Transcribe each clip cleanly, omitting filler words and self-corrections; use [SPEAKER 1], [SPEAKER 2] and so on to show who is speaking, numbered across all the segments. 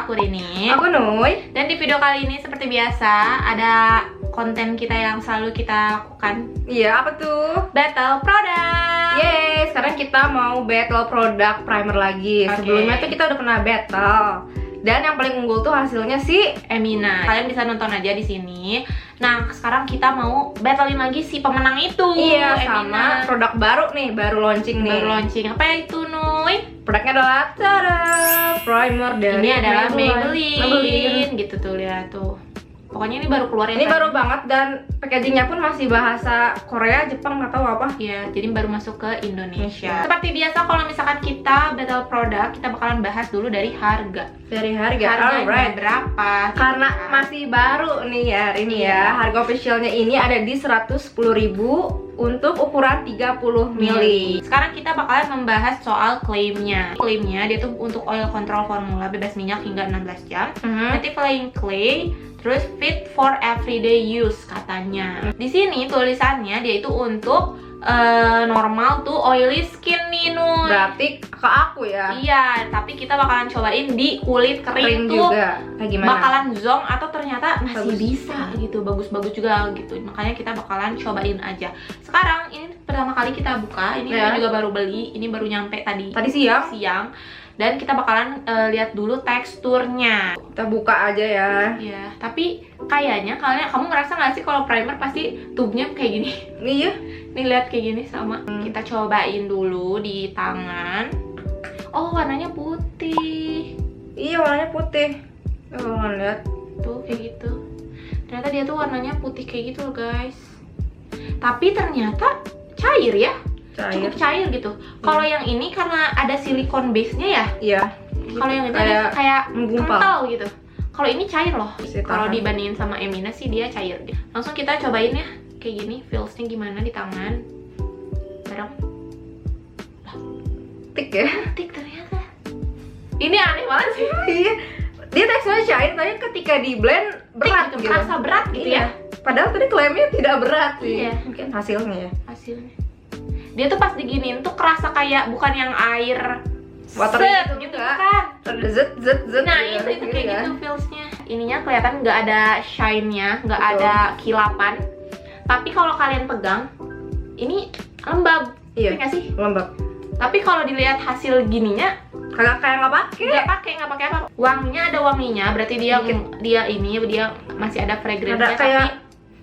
[SPEAKER 1] aku Rini.
[SPEAKER 2] Aku Nuy.
[SPEAKER 1] Dan di video kali ini seperti biasa ada konten kita yang selalu kita lakukan.
[SPEAKER 2] Iya, apa tuh?
[SPEAKER 1] Battle produk.
[SPEAKER 2] Yeay, sekarang kita mau battle produk primer lagi. Sebelumnya tuh kita udah pernah battle. Dan yang paling unggul tuh hasilnya si
[SPEAKER 1] Emina. Kalian bisa nonton aja di sini. Nah, sekarang kita mau battlein lagi si pemenang itu.
[SPEAKER 2] Iya,
[SPEAKER 1] Emina.
[SPEAKER 2] sama produk baru nih, baru launching nih.
[SPEAKER 1] Baru launching. Apa itu, Nuy?
[SPEAKER 2] Produknya adalah tada, primer dari
[SPEAKER 1] Ini adalah
[SPEAKER 2] Maybelline.
[SPEAKER 1] Maybelline. Gitu tuh, lihat tuh. Pokoknya ini baru keluar ya.
[SPEAKER 2] Ini baru banget dan packagingnya pun masih bahasa Korea, Jepang, nggak tahu apa.
[SPEAKER 1] Iya, jadi baru masuk ke Indonesia. Seperti biasa kalau misalkan kita battle produk, kita bakalan bahas dulu dari harga.
[SPEAKER 2] Dari harga,
[SPEAKER 1] Harganya
[SPEAKER 2] alright.
[SPEAKER 1] berapa?
[SPEAKER 2] Karena
[SPEAKER 1] gitu kan.
[SPEAKER 2] masih baru nih ya ini
[SPEAKER 1] Iya.
[SPEAKER 2] ya. Harga officialnya ini ada di 110.000 untuk ukuran 30 mili.
[SPEAKER 1] Sekarang kita bakalan membahas soal klaimnya. Klaimnya dia tuh untuk oil control formula bebas minyak hingga 16 jam. Anti-flaying clay, terus fit for everyday use katanya. Di sini tulisannya dia itu untuk normal tuh oily skin nih, Nuy.
[SPEAKER 2] Berarti ke aku ya.
[SPEAKER 1] Iya, tapi kita bakalan cobain di kulit kering tuh
[SPEAKER 2] juga. Kayak gimana?
[SPEAKER 1] bakalan zonk atau ternyata masih
[SPEAKER 2] Bagus.
[SPEAKER 1] bisa gitu, bagus-bagus juga gitu. Makanya kita bakalan cobain aja. Sekarang ini pertama kali kita buka, ini
[SPEAKER 2] Ya.
[SPEAKER 1] juga baru beli, ini baru nyampe tadi
[SPEAKER 2] siang.
[SPEAKER 1] dan kita bakalan lihat dulu teksturnya.
[SPEAKER 2] Kita buka aja ya.
[SPEAKER 1] Ya, tapi kayaknya kamu ngerasa nggak sih kalau primer pasti tubnya kayak gini?
[SPEAKER 2] Iya.
[SPEAKER 1] Nih lihat kayak gini sama. Kita cobain dulu di tangan. Oh, warnanya putih.
[SPEAKER 2] Iya, warnanya putih. Kalau nggak lihat.
[SPEAKER 1] Tuh kayak gitu. Ternyata dia tuh warnanya putih kayak gitu loh, guys. Tapi ternyata cair ya. Cukup cair gitu. Kalau yang ini karena ada silikon base-nya ya.
[SPEAKER 2] Iya.
[SPEAKER 1] Kalau yang itu kayak
[SPEAKER 2] menggumpal
[SPEAKER 1] kental gitu. Kalau ini cair loh.
[SPEAKER 2] Bisa
[SPEAKER 1] Kalau
[SPEAKER 2] tahan.
[SPEAKER 1] dibandingin sama Emina sih dia cair. Langsung kita cobain ya. Kayak gini, feels-nya gimana di tangan. Bareng.
[SPEAKER 2] Tik ya.
[SPEAKER 1] Tik ternyata. Ini aneh banget sih.
[SPEAKER 2] Iya. Dia teksturnya cair, tapi ketika di blend berat
[SPEAKER 1] Tik gitu,
[SPEAKER 2] gitu.
[SPEAKER 1] kerasa berat gitu
[SPEAKER 2] Iya.
[SPEAKER 1] ya.
[SPEAKER 2] Padahal tadi klaimnya tidak berat sih.
[SPEAKER 1] Iya.
[SPEAKER 2] Mungkin hasilnya ya.
[SPEAKER 1] Hasilnya. Dia tuh pas diginiin tuh kerasa kayak bukan yang air
[SPEAKER 2] Water
[SPEAKER 1] set
[SPEAKER 2] gitu,
[SPEAKER 1] gitu
[SPEAKER 2] enggak.
[SPEAKER 1] kan.
[SPEAKER 2] Ada zet zet zet.
[SPEAKER 1] Nah
[SPEAKER 2] gitu
[SPEAKER 1] itu kayak
[SPEAKER 2] ya.
[SPEAKER 1] gitu feelsnya. Ininya kelihatan nggak ada shine-nya, nggak
[SPEAKER 2] Betul.
[SPEAKER 1] ada kilapan. Tapi kalau kalian pegang, ini lembab,
[SPEAKER 2] Iya.
[SPEAKER 1] nggak sih?
[SPEAKER 2] Lembab.
[SPEAKER 1] Tapi kalau dilihat hasil gininya,
[SPEAKER 2] Kayak nggak pakai.
[SPEAKER 1] nggak pakai apa. Wanginya ada wanginya, berarti dia
[SPEAKER 2] Dikit.
[SPEAKER 1] dia masih ada fragrance-nya,
[SPEAKER 2] Ada kayak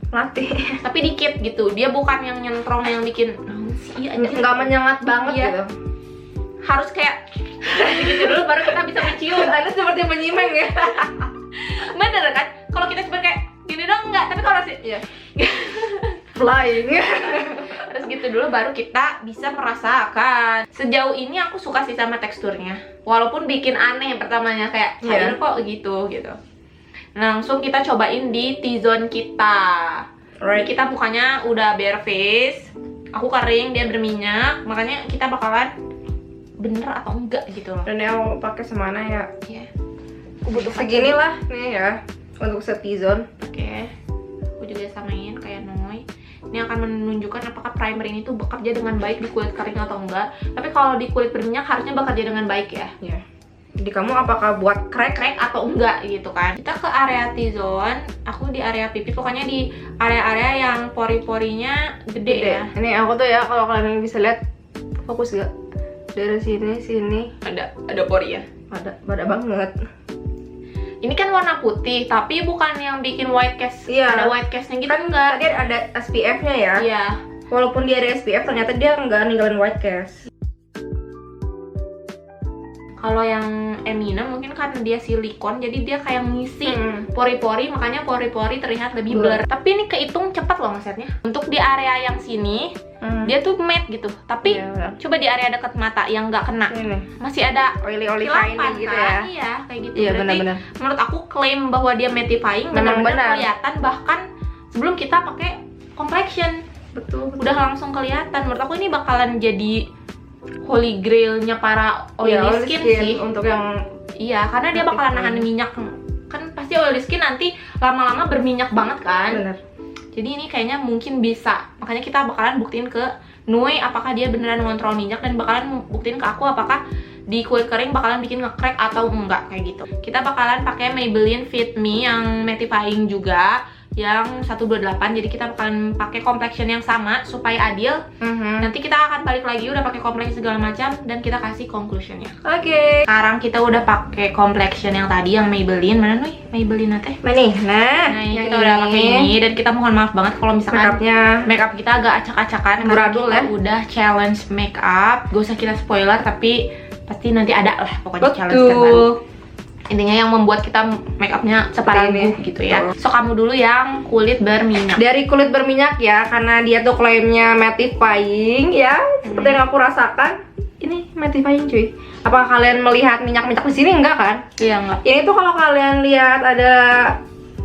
[SPEAKER 2] latih.
[SPEAKER 1] tapi dikit gitu. Dia bukan yang nyentrong yang bikin sih anjir.
[SPEAKER 2] Nggak menyengat banget
[SPEAKER 1] Iya.
[SPEAKER 2] gitu.
[SPEAKER 1] Harus kayak gitu dulu baru kita bisa mencium.
[SPEAKER 2] Anda seperti penyimeng ya.
[SPEAKER 1] Bener kan? Kalau kita cuma kayak gini dong enggak, tapi kalau sih
[SPEAKER 2] Iya. Flying.
[SPEAKER 1] harus gitu dulu baru kita bisa merasakan. Sejauh ini aku suka sih sama teksturnya. Walaupun bikin aneh pertamanya kayak cair kok gitu. Langsung kita cobain di T-zone kita. Ini kita mukanya udah bare face. Aku kering, dia berminyak. Makanya kita bakalan bener atau enggak gitu loh.
[SPEAKER 2] Dan yang pakai semana ya?
[SPEAKER 1] Iya. Aku butuh
[SPEAKER 2] Segini lah nih ya untuk set T-zone.
[SPEAKER 1] Oke. Aku juga samain kayak Noy. Ini akan menunjukkan apakah primer ini tuh bekerja dengan baik di kulit kering atau enggak. Tapi kalau di kulit berminyak harusnya bekerja dengan baik ya.
[SPEAKER 2] Iya. Jadi kamu apakah buat crack?
[SPEAKER 1] Crack atau enggak gitu kan. Kita ke area T-zone. Aku di area pipi, pokoknya di area-area yang pori-porinya gede ya.
[SPEAKER 2] Ini aku tuh ya, kalau kalian bisa lihat, fokus gak? Dari sini
[SPEAKER 1] Ada pori ya.
[SPEAKER 2] ada banget.
[SPEAKER 1] Ini kan warna putih, tapi bukan yang bikin white cast.
[SPEAKER 2] Iya.
[SPEAKER 1] Ada white castnya gitu
[SPEAKER 2] Kan
[SPEAKER 1] enggak.
[SPEAKER 2] tadi ada SPF-nya ya.
[SPEAKER 1] Iya.
[SPEAKER 2] Walaupun dia ada SPF, ternyata dia nggak ninggalin white cast.
[SPEAKER 1] Kalau yang Emina mungkin karena dia silikon, jadi dia kayak ngisi
[SPEAKER 2] Hmm.
[SPEAKER 1] pori-pori, makanya pori-pori terlihat lebih
[SPEAKER 2] Blur.
[SPEAKER 1] blur. Tapi ini kehitung cepat loh ngesetnya. Untuk di area yang sini, dia tuh matte gitu. Tapi
[SPEAKER 2] Iya,
[SPEAKER 1] coba di area dekat mata yang nggak kena,
[SPEAKER 2] ini
[SPEAKER 1] masih ada
[SPEAKER 2] oily
[SPEAKER 1] kilapan
[SPEAKER 2] shiny gitu ya.
[SPEAKER 1] kan? Iya, kayak gitu.
[SPEAKER 2] Iya,
[SPEAKER 1] Berarti
[SPEAKER 2] benar-benar.
[SPEAKER 1] menurut aku klaim bahwa dia mattifying
[SPEAKER 2] Memang
[SPEAKER 1] benar-benar
[SPEAKER 2] benar.
[SPEAKER 1] kelihatan bahkan sebelum kita pakai complexion.
[SPEAKER 2] Betul.
[SPEAKER 1] Udah langsung kelihatan. Menurut aku ini bakalan jadi holy grail-nya para oily
[SPEAKER 2] Iya,
[SPEAKER 1] skin sih.
[SPEAKER 2] untuk yang
[SPEAKER 1] Iya, karena dia bakalan nahan minyak. Kan pasti oily skin nanti lama-lama berminyak banget kan.
[SPEAKER 2] benar.
[SPEAKER 1] Jadi ini kayaknya mungkin bisa. Makanya kita bakalan buktiin ke Nuy apakah dia beneran ngontrol minyak, dan bakalan buktiin ke aku apakah di kulit kering bakalan bikin nge-crack atau enggak kayak gitu. Kita bakalan pakai Maybelline Fit Me yang mattifying juga, yang 128. Jadi kita bakalan pakai complexion yang sama supaya adil. Nanti kita akan balik lagi udah pakai complexion segala macam dan kita kasih conclusionnya.
[SPEAKER 2] Oke.
[SPEAKER 1] Sekarang kita udah pakai complexion yang tadi yang Maybelline. Mana nih Maybelline teh?
[SPEAKER 2] Nah,
[SPEAKER 1] Ini
[SPEAKER 2] yang
[SPEAKER 1] kita udah pakai ini dan kita mohon maaf banget kalau misalkan makeup kita agak acak-acakan.
[SPEAKER 2] Amburadul ya.
[SPEAKER 1] Udah challenge makeup. Gak usah kita spoiler tapi pasti nanti ada lah pokoknya challenge terbaru.
[SPEAKER 2] Betul.
[SPEAKER 1] Intinya yang membuat kita makeupnya separaguh gitu ya. So kamu dulu yang kulit berminyak.
[SPEAKER 2] Dari kulit berminyak ya, karena dia tuh klaimnya mattifying ya, seperti yang aku rasakan. Ini mattifying cuy. Apakah kalian melihat minyak-minyak di sini? Enggak kan?
[SPEAKER 1] Iya enggak.
[SPEAKER 2] Ini tuh kalau kalian lihat ada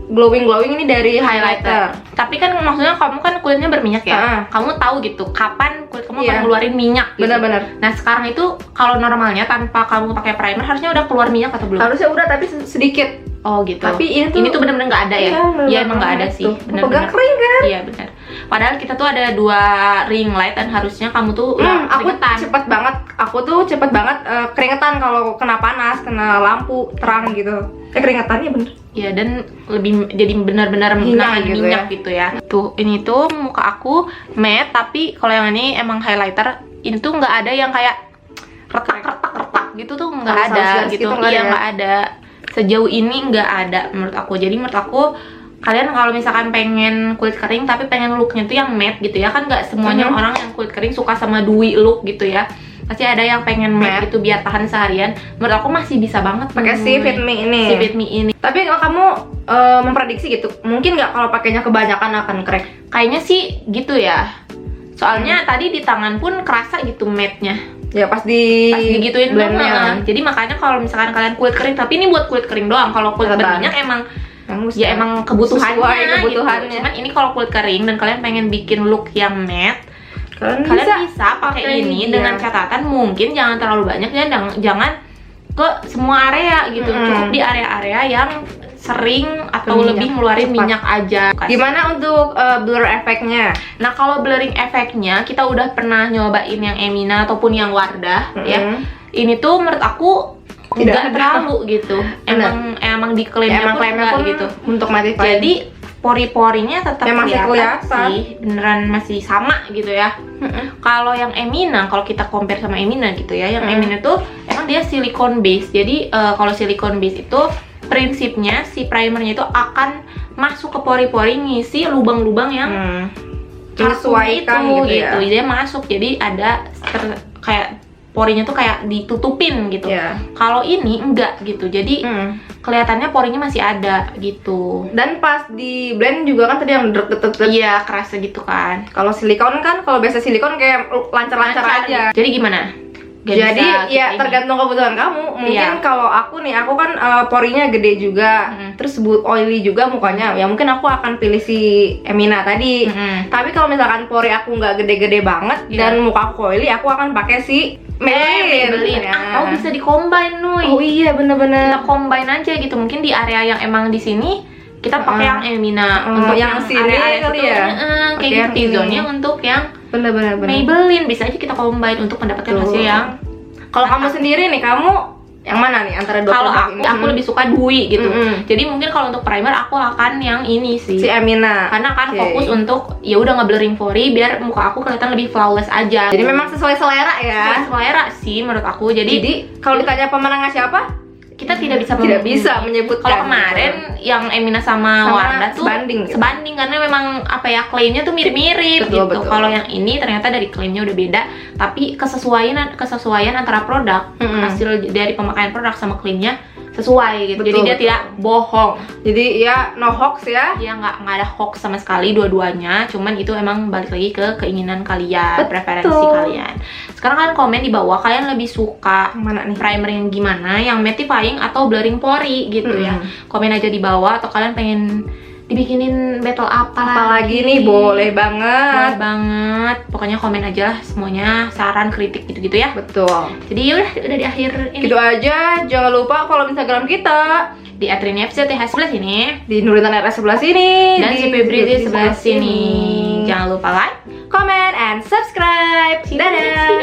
[SPEAKER 2] glowing ini dari highlighter.
[SPEAKER 1] Tapi kan maksudnya kamu kan kulitnya berminyak ya. Kamu tahu gitu kapan kulit kamu akan ngeluarin minyak gitu.
[SPEAKER 2] Benar-benar.
[SPEAKER 1] Nah sekarang itu kalau normalnya tanpa kamu pakai primer harusnya udah keluar minyak atau belum?
[SPEAKER 2] Harusnya udah tapi sedikit.
[SPEAKER 1] Oh gitu.
[SPEAKER 2] Tapi ini tuh
[SPEAKER 1] benar-benar nggak ada ya? Iya emang nggak ada sih.
[SPEAKER 2] Pegang kering kan?
[SPEAKER 1] Iya benar. Padahal kita tuh ada 2 ring light dan harusnya kamu tuh
[SPEAKER 2] aku cepet banget. Aku tuh cepet banget keringetan kalau kena panas, kena lampu terang gitu. Keringetannya bener.
[SPEAKER 1] Iya dan lebih jadi benar-benar
[SPEAKER 2] minyak
[SPEAKER 1] gitu ya. Tuh ini tuh muka aku matte tapi kalau yang ini emang highlighter. Ini tuh nggak ada yang kayak retak gitu tuh nggak ada gitu. Iya nggak ada. Sejauh ini nggak ada menurut aku. Jadi menurut aku kalian kalau misalkan pengen kulit kering tapi pengen looknya tuh yang matte gitu ya, kan nggak semuanya orang yang kulit kering suka sama dewy look gitu ya. Pasti ada yang pengen matte gitu biar tahan seharian. Menurut aku masih bisa banget
[SPEAKER 2] pakai si Fit Me ini.
[SPEAKER 1] Si Fit Me ini.
[SPEAKER 2] Tapi kalau kamu memprediksi gitu, mungkin nggak kalau pakainya kebanyakan akan crack?
[SPEAKER 1] Kayaknya sih gitu ya. Soalnya tadi di tangan pun kerasa gitu matte-nya.
[SPEAKER 2] Ya pas digituin
[SPEAKER 1] blendnya. Jadi makanya kalau misalkan kalian kulit kering, tapi ini buat kulit kering doang. Kalau kulit berminyak emang ya emang kebutuhannya gitu. Cuman ini kalau kulit kering dan kalian pengen bikin look yang matte, kalian bisa pakai ini dengan catatan mungkin jangan terlalu banyak ya, jangan ke semua area gitu. Cukup di area-area yang sering atau lebih ngeluarin minyak aja.
[SPEAKER 2] Gimana untuk blur efeknya?
[SPEAKER 1] Nah kalau blurring efeknya kita udah pernah nyobain yang Emina ataupun yang Wardah ya. Ini tuh menurut aku nggak terlalu gitu. Emang diklaimnya pun gitu untuk mattifying. Jadi pori-porinya tetap
[SPEAKER 2] masih kelihatan
[SPEAKER 1] sih, beneran masih sama gitu ya. Kalau yang Emina, kalau kita compare sama Emina gitu ya, yang Emina tuh emang dia silicone base. Jadi kalau silicone base itu prinsipnya si primernya itu akan masuk ke pori-pori, ngisi lubang-lubang yang
[SPEAKER 2] menyesuaikan gitu.
[SPEAKER 1] Dia masuk, jadi ada kayak porinya tuh kayak ditutupin gitu. Kalau ini enggak gitu, jadi kelihatannya porinya masih ada gitu.
[SPEAKER 2] Dan pas di blend juga kan tadi yang deket-deket.
[SPEAKER 1] Iya, kerasa gitu kan.
[SPEAKER 2] Kalau silikon kan, kalau biasa silikon kayak lancar-lancar aja.
[SPEAKER 1] Jadi gimana?
[SPEAKER 2] Jadi ya tergantung kebutuhan kamu. Mungkin kalau aku nih, aku kan porinya gede juga, terus oily juga mukanya. Ya mungkin aku akan pilih si Emina tadi. Tapi kalau misalkan pori aku nggak gede-gede banget dan muka aku oily, aku akan pakai si Maybelline.
[SPEAKER 1] Atau bisa di-combine Nuy.
[SPEAKER 2] Oh iya bener-bener.
[SPEAKER 1] Kita combine aja gitu. Mungkin di area yang emang di sini kita pakai yang Emina. Untuk
[SPEAKER 2] yang sini kali ya.
[SPEAKER 1] Kayak gitu T-zone-nya untuk yang
[SPEAKER 2] bener-bener
[SPEAKER 1] Maybelline bisa aja kita combine untuk mendapatkan hasil yang.
[SPEAKER 2] Kalau kamu sendiri nih, kamu yang mana nih antara dua
[SPEAKER 1] produk ini? Kalau aku lebih suka dewy gitu. Jadi mungkin kalau untuk primer aku akan yang ini sih,
[SPEAKER 2] si Emina.
[SPEAKER 1] Karena kan fokus untuk ya udah nge-blurring pori biar muka aku kelihatan lebih flawless aja.
[SPEAKER 2] Jadi memang sesuai selera ya.
[SPEAKER 1] Sesuai selera sih menurut aku. Jadi
[SPEAKER 2] kalau ditanya pemenangnya siapa?
[SPEAKER 1] Kita tidak
[SPEAKER 2] bisa menyebutkan.
[SPEAKER 1] Kalau kemarin yang Emina sama Wardah tuh sebanding karena memang apa ya, klaimnya tuh mirip-mirip gitu. Kalau yang ini ternyata dari klaimnya udah beda, tapi kesesuaian antara produk, hasil dari pemakaian produk sama klaimnya sesuai gitu. Jadi dia tidak bohong.
[SPEAKER 2] Jadi ya no hoax ya.
[SPEAKER 1] Ya nggak ada hoax sama sekali dua-duanya. Cuman itu emang balik lagi ke keinginan kalian, preferensi kalian. Sekarang kalian komen di bawah kalian lebih suka
[SPEAKER 2] mana nih?
[SPEAKER 1] Primer yang gimana, yang mattifying atau blurring pori gitu ya. Komen aja di bawah, atau kalian pengen dibikinin battle apa
[SPEAKER 2] lagi nih, boleh banget.
[SPEAKER 1] Boleh banget. Pokoknya komen aja lah semuanya, saran, kritik gitu-gitu ya.
[SPEAKER 2] Betul.
[SPEAKER 1] Jadi udah di akhir ini.
[SPEAKER 2] Gitu aja. Jangan lupa follow Instagram kita
[SPEAKER 1] di @rinifc_th sebelah sini,
[SPEAKER 2] di Nuritan RS sebelah sini,
[SPEAKER 1] dan si Febri di sebelah sini. Jangan lupa like,
[SPEAKER 2] comment, and subscribe. Dadah.